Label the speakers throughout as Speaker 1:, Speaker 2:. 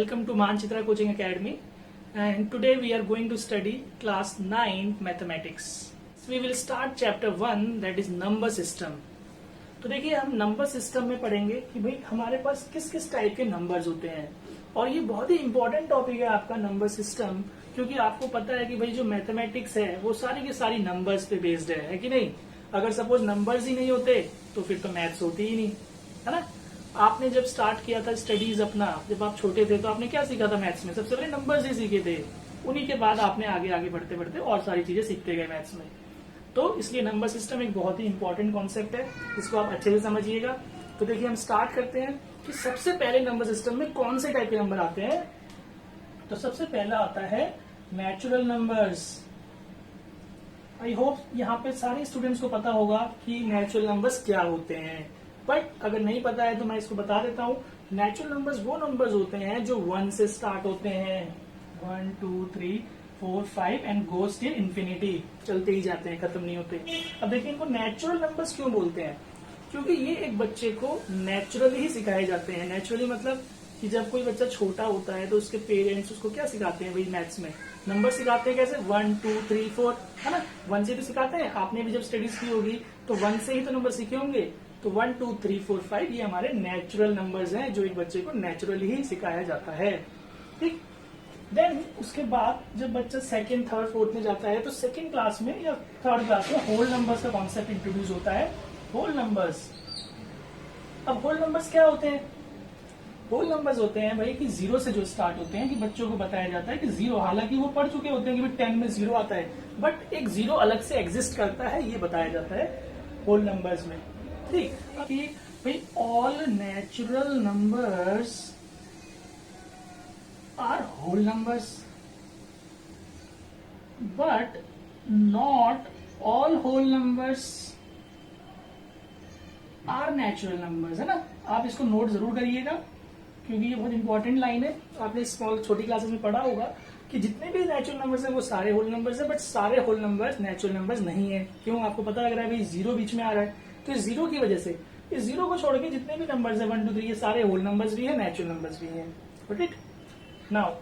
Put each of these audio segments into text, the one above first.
Speaker 1: Welcome to Manchitra Coaching Academy, and today we are going to study class 9 mathematics. So we will start chapter 1, that is number system. तो देखिए हम number system में पढ़ेंगे कि भाई हमारे पास किस किस टाइप के नंबर्स होते हैं, और ये बहुत ही इंपॉर्टेंट टॉपिक है आपका नंबर सिस्टम, क्योंकि आपको पता है कि भाई जो मैथमेटिक्स है वो सारी की सारी नंबर्स पे बेस्ड है कि नहीं। अगर सपोज नंबर्स ही नहीं होते तो फिर तो मैथ्स होती ही नहीं, है ना। आपने जब स्टार्ट किया था स्टडीज अपना, जब आप छोटे थे तो आपने क्या सीखा था मैथ्स में? सबसे पहले नंबर्स ही सीखे थे, उन्हीं के बाद आपने आगे आगे बढ़ते बढ़ते और सारी चीजें सीखते गए मैथ्स में। तो इसलिए नंबर सिस्टम एक बहुत ही इंपॉर्टेंट कॉन्सेप्ट है, इसको आप अच्छे से समझिएगा। तो देखिए हम स्टार्ट करते हैं कि सबसे पहले नंबर सिस्टम में कौन से टाइप के नंबर आते हैं। तो सबसे पहला आता है नेचुरल नंबर्स। आई होप यहाँ पे सारे स्टूडेंट्स को पता होगा कि नेचुरल नंबर्स क्या होते हैं, बट अगर नहीं पता है तो मैं इसको बता देता हूँ। नेचुरल नंबर्स वो नंबर्स होते हैं जो 1 से स्टार्ट होते हैं, 1 2 3 4 5 एंड गोस टिल इंफिनिटी, चलते ही जाते हैं, खत्म नहीं होते। अब देखिए इनको नेचुरल नंबर्स क्यों बोलते हैं, क्योंकि ये एक बच्चे को नेचुरली ही सिखाए जाते हैं। नेचुरली मतलब कि जब कोई बच्चा छोटा होता है तो उसके पेरेंट्स उसको क्या सिखाते हैं, भाई मैथ्स में नंबर सिखाते हैं। कैसे? 1 2 3 4, है ना। 1 से तो सिखाते हैं, आपने भी जब स्टडीज की होगी तो 1 से ही तो नंबर सीखे होंगे। तो 1 2 3 4 5 ये हमारे नेचुरल नंबर्स हैं जो एक बच्चे को नेचुरली ही सिखाया जाता है, ठीक। देन उसके बाद जब बच्चा सेकंड थर्ड फोर्थ में जाता है तो सेकंड क्लास में या थर्ड क्लास में होल नंबर्स का कॉन्सेप्ट इंट्रोड्यूस होता है। होल नंबर्स, अब होल नंबर्स क्या होते हैं? होल नंबर्स होते हैं भाई कि 0 से जो स्टार्ट होते हैं, कि बच्चों को बताया जाता है कि 0, हालांकि वो पढ़ चुके होते हैं कि 10 में 0 आता है, बट एक 0 अलग से एग्जिस्ट करता है, ये बताया जाता है होल नंबर्स में, ठीक। कि भाई all natural numbers are whole numbers, but not all whole numbers are natural numbers, है ना। आप इसको नोट जरूर करिएगा क्योंकि ये बहुत इंपॉर्टेंट लाइन है। आपने स्मॉल छोटी क्लासेस में पढ़ा होगा कि जितने भी नेचुरल नंबर्स हैं वो सारे होल नंबर्स हैं, बट सारे होल नंबर्स नेचुरल नंबर्स नहीं है। क्यों? आपको पता लग रहा है भाई 0 बीच में आ रहा है, तो इस 0 की वजह से, इस 0 को छोड़ के जितने भी नंबर्स है 1 2 3 ये सारे होल नंबर्स भी है, नेचुरल नंबर्स भी है, इट। नाउ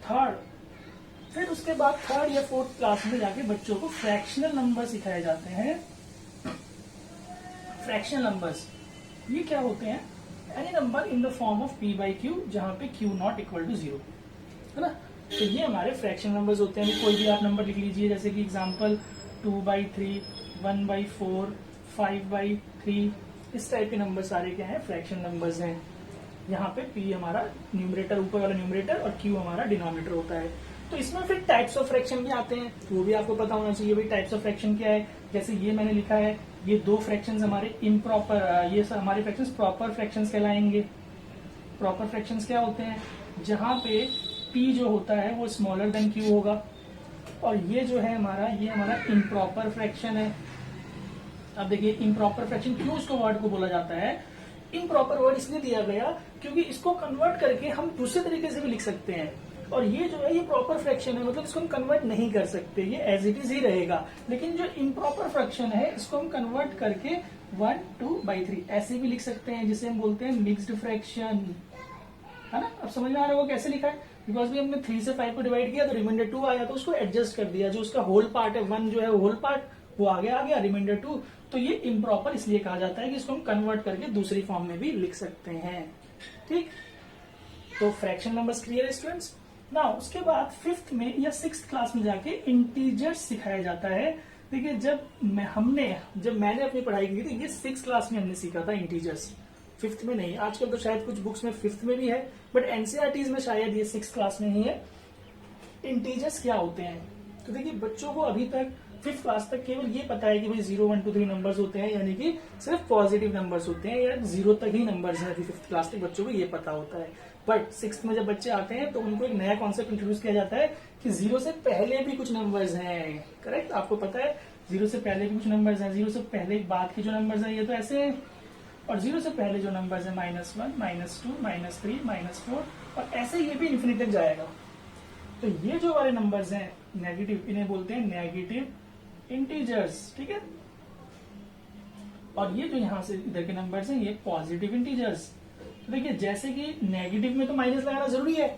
Speaker 1: थर्ड, फिर उसके बाद थर्ड या फोर्थ क्लास में जाके बच्चों को फ्रैक्शनल नंबर सिखाए जाते हैं। फ्रैक्शनल नंबर्स ये क्या होते हैं? Any number in the form of p by Q, जहां पे q नॉट इक्वल टू 0, है ना। तो ये हमारे फ्रैक्शनल नंबर्स होते हैं। कोई भी आप नंबर लिख लीजिए, जैसे कि एग्जांपल 2/3, 1/4, 5/3, इस टाइप के नंबर सारे क्या है? फ्रैक्शन नंबर्स हैं। यहाँ पे p हमारा न्यूमरेटर, ऊपर वाला न्यूमरेटर, और q हमारा डिनोमिनेटर होता है। तो इसमें फिर टाइप्स ऑफ फ्रैक्शन भी आते हैं, वो भी आपको पता होना चाहिए। भाई टाइप्स ऑफ फ्रैक्शन क्या है? जैसे ये मैंने लिखा है, ये 2 फ्रैक्शंस हमारे इम्प्रॉपर, ये हमारे फ्रैक्शंस प्रॉपर फ्रैक्शंस कहलाएंगे। प्रॉपर फ्रैक्शंस क्या होते हैं? जहां पे p जो होता है वो स्मॉलर देन q होगा, और ये जो है हमारा, ये हमारा इम्प्रॉपर फ्रैक्शन है। अब देखिए इम्प्रॉपर फ्रैक्शन क्यों उसको वर्ड को बोला जाता है? इम्प्रॉपर वर्ड इसलिए दिया गया क्योंकि इसको कन्वर्ट करके हम दूसरे तरीके से भी लिख सकते हैं, और ये जो है ये प्रॉपर फ्रैक्शन है, मतलब इसको हम कन्वर्ट नहीं कर सकते, ये एज इट इज ही रहेगा। लेकिन जो इम्प्रॉपर फ्रैक्शन है इसको हम कन्वर्ट करके 1 2/3 ऐसे भी लिख सकते हैं, जिसे हम बोलते हैं मिक्स्ड फ्रैक्शन, है ना। अब समझ में आ रहा होगा कैसे लिखा है? बिकॉज भी हमने 3 से 5 को डिवाइड किया तो रिमाइंडर 2 आया, तो उसको एडजस्ट कर दिया। जो उसका होल पार्ट है 1 जो है होल पार्ट, वो आगे आ गया, रिमाइंडर 2। तो ये इम्प्रॉपर इसलिए कहा जाता है कि इसको हम कन्वर्ट करके दूसरी फॉर्म में भी लिख सकते हैं, ठीक। तो फ्रैक्शन नंबर्स क्लियर है स्टूडेंट्स। ना उसके बाद 5th में या 6th क्लास में जाके इंटीजर्स सिखाया जाता है। देखिए जब मैंने अपनी पढ़ाई की थी, ये 6th क्लास में हमने सीखा था इंटीजर्स, 5th में नहीं। आजकल तो शायद कुछ बुक्स में 5th में भी है, बट एनसीईआरटीज में शायद ये 6th क्लास में ही है। इंटीजर्स क्या होते हैं? तो देखिए बच्चों को अभी तक 5th क्लास तक केवल ये पता है कि भाई 0 1 2 3 नंबर्स होते हैं, यानी कि सिर्फ पॉजिटिव नंबर्स होते हैं, या 0 तक ही नंबर्स हैं। अभी 5th क्लास तक बच्चों को ये पता होता है। बट 6th में जब बच्चे आते हैं तो उनको एक नया कॉन्सेप्ट इंट्रोड्यूस किया जाता है कि 0 से पहले भी कुछ नंबर्स हैं। करेक्ट, आपको पता है 0 से पहले भी कुछ नंबर्स हैं। 0 से पहले बाद के जो नंबर्स हैं ये तो ऐसे हैं, और 0 से पहले जो नंबर्स हैं -1 -2 -3 -4, और ऐसे ये भी इन्फिनिटी तक जाएगा। तो ये जो वाले नंबर्स हैं नेगेटिव, इन्हें बोलते हैं नेगेटिव इंटीजर्स, ठीक है। और ये जो यहाँ से इधर के नंबर्स हैं ये पॉजिटिव इंटीजर्स। तो देखिए जैसे कि नेगेटिव में तो माइनस लगाना जरूरी है,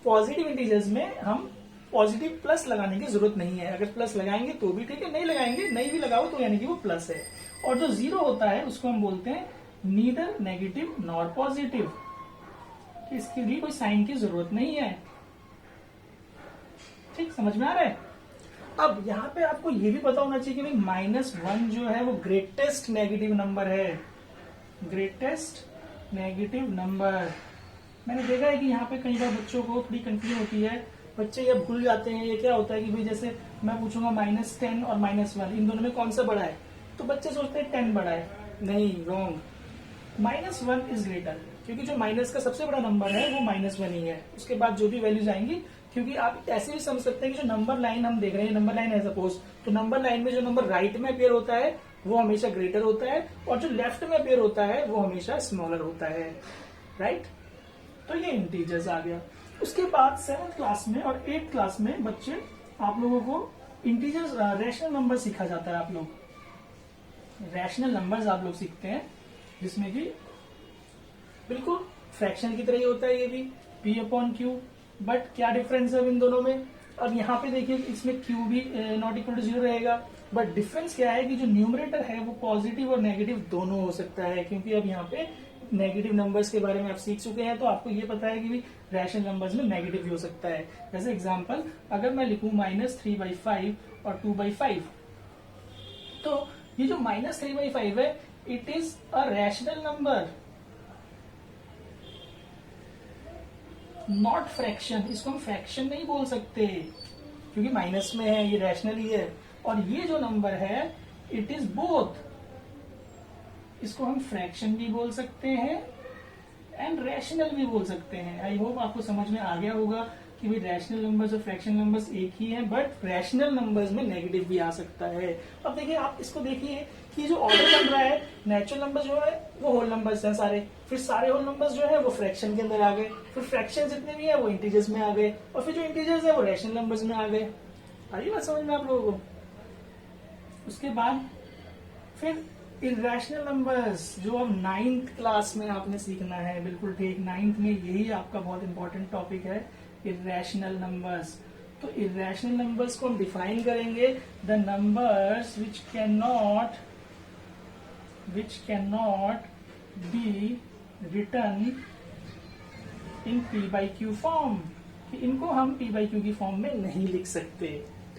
Speaker 1: पॉजिटिव इंटीजर्स में हम पॉजिटिव प्लस लगाने की जरूरत नहीं है। अगर प्लस लगाएंगे तो भी ठीक है, नहीं लगाएंगे नहीं भी लगाओ तो यानी कि वो प्लस है। और जो जीरो होता है उसको हम बोलते हैं नीदर नेगेटिव नॉर पॉजिटिव, इसके लिए कोई साइन की जरूरत नहीं है। ठीक, समझ में आ रहा है? अब यहाँ पे आपको ये भी पता होना चाहिए कि भाई -1 जो है वो ग्रेटेस्ट नेगेटिव नंबर है। ग्रेटेस्ट नेगेटिव नंबर, मैंने देखा है कि यहाँ पे कई बार बच्चों को थोड़ी कंफ्यूजन होती है, बच्चे ये भूल जाते हैं। ये क्या होता है कि भाई जैसे मैं पूछूंगा -10 और -1 इन दोनों में कौन सा बड़ा है, तो बच्चे सोचते हैं 10 बड़ा है। नहीं, रॉन्ग। -1 इज ग्रेटर, क्योंकि जो माइनस का सबसे बड़ा नंबर है वो -1 ही है। उसके बाद जो भी वैल्यूज आएंगी, क्योंकि आप ऐसे भी समझ सकते हैं कि जो नंबर लाइन हम देख रहे हैं, नंबर लाइन है सपोज, तो नंबर लाइन में जो नंबर राइट में अपेयर होता है वो हमेशा ग्रेटर होता है, और जो लेफ्ट में अपेयर होता है वो हमेशा स्मॉलर होता है। राइट, तो ये इंटीजर्स आ गया। उसके बाद 7th क्लास में और 8th क्लास में बच्चे आप लोगों को इंटीजर्स रैशनल नंबर सिखा जाता है। आप लोग रैशनल नंबर्स आप लोग सीखते हैं, जिसमें कि बिल्कुल फ्रैक्शन की तरह ही होता है ये भी, P/Q। बट क्या डिफरेंस है इन दोनों में? अब यहाँ पे देखिए इसमें Q भी नॉट इक्वल टू 0 रहेगा, बट डिफरेंस क्या है कि जो न्यूमरेटर है वो पॉजिटिव और नेगेटिव दोनों हो सकता है। क्योंकि अब यहाँ पे नेगेटिव नंबर्स के बारे में आप सीख चुके हैं, तो आपको ये पता है कि भी रैशनल नंबर्स में नेगेटिव भी हो सकता है। जैसे एग्जांपल, अगर मैं लिखूं -3/5 और 2/5, तो ये जो -3/5 है it is a rational number, not fraction. इसको हम फ्रैक्शन नहीं बोल सकते क्योंकि माइनस में है, ये रैशनल ही है। और ये जो नंबर है इट इज बोथ, इसको हम फ्रैक्शन भी बोल सकते हैं एंड रैशनल भी बोल सकते हैं। आई होप आपको समझ में आ गया होगा कि भाई रैशनल नंबर्स और फ्रैक्शनल नंबर्स एक ही हैं, बट रैशनल नंबर्स में नेगेटिव भी आ सकता है। अब देखिए, आप इसको देखिए कि जो ऑर्डर बन रहा है, नेचुरल नंबर जो है वो होल नंबर्स हैं सारे, फिर सारे होल नंबर्स जो है वो फ्रैक्शन के अंदर आ गए, फिर फ्रैक्शन जितने भी है वो इंटीजर्स में आ गए, और फिर जो इंटीजर्स है वो रैशनल नंबर्स में आ गए। आई बात समझ में आप लोगों को? उसके बाद फिर इरेशनल नंबर्स, जो अब 9th क्लास में आपने सीखना है। बिल्कुल ठीक, 9th में यही आपका बहुत इंपॉर्टेंट टॉपिक है, इरेशनल नंबर्स। तो इरेशनल नंबर्स को हम डिफाइन करेंगे, the numbers which can not be written in P/Q form, कि इनको हम P/Q की फॉर्म में नहीं लिख सकते।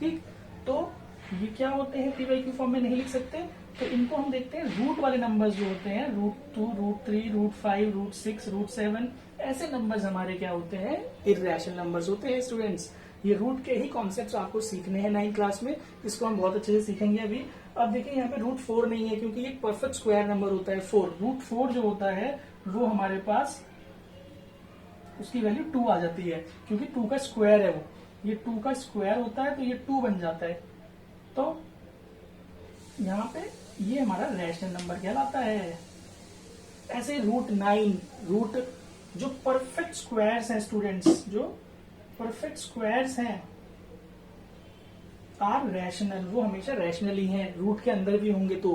Speaker 1: ठीक, तो ये क्या होते हैं P/Q फॉर्म में नहीं लिख सकते? तो इनको हम देखते हैं रूट वाले नंबर्स जो होते हैं, √2, √3, √5, √6, √7, ऐसे नंबर्स हमारे क्या होते हैं? इरेशनल नंबर्स होते हैं स्टूडेंट्स। ये रूट के ही कॉन्सेप्ट्स आपको सीखने हैं 9th क्लास में, इसको हम बहुत अच्छे से सीखेंगे अभी। अब देखिए यहाँ पे √4 नहीं है, क्योंकि ये परफेक्ट स्क्वायर नंबर होता है 4। √4 जो होता है वो हमारे पास उसकी वैल्यू 2 आ जाती है, क्योंकि 2 का स्क्वायर है वो, ये 2 का स्क्वायर होता है तो ये 2 बन जाता है। तो यहाँ पे ये हमारा रैशनल नंबर कहलाता है। ऐसे √9, रूट जो परफेक्ट स्क्वायर्स हैं स्टूडेंट्स, जो परफेक्ट स्क्वायर्स हैं आर रैशनल, वो हमेशा रैशनल ही हैं, रूट के अंदर भी होंगे तो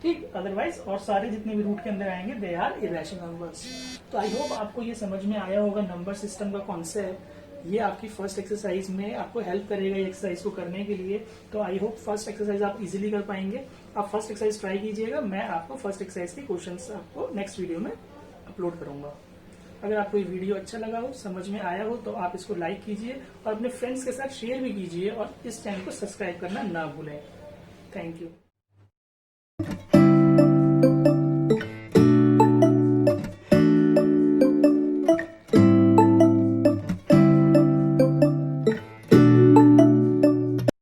Speaker 1: ठीक, अदरवाइज और सारे जितने भी रूट के अंदर आएंगे दे आर इरेशनल नंबर्स। तो आई होप आपको ये समझ में आया होगा नंबर सिस्टम का कॉन्सेप्ट। ये आपकी फर्स्ट एक्सरसाइज में आपको हेल्प करेगा ये एक्सरसाइज को करने के लिए। तो आई होप फर्स्ट एक्सरसाइज आप इजीली कर पाएंगे। आप फर्स्ट एक्सरसाइज ट्राई कीजिएगा, मैं आपको फर्स्ट एक्सरसाइज के क्वेश्चंस आपको नेक्स्ट वीडियो में अपलोड करूंगा। अगर आपको ये वीडियो अच्छा लगा हो, समझ में आया हो, तो आप इसको लाइक कीजिए और अपने फ्रेंड्स के साथ शेयर भी कीजिए, और इस चैनल को सब्सक्राइब करना ना भूलें। Thank you.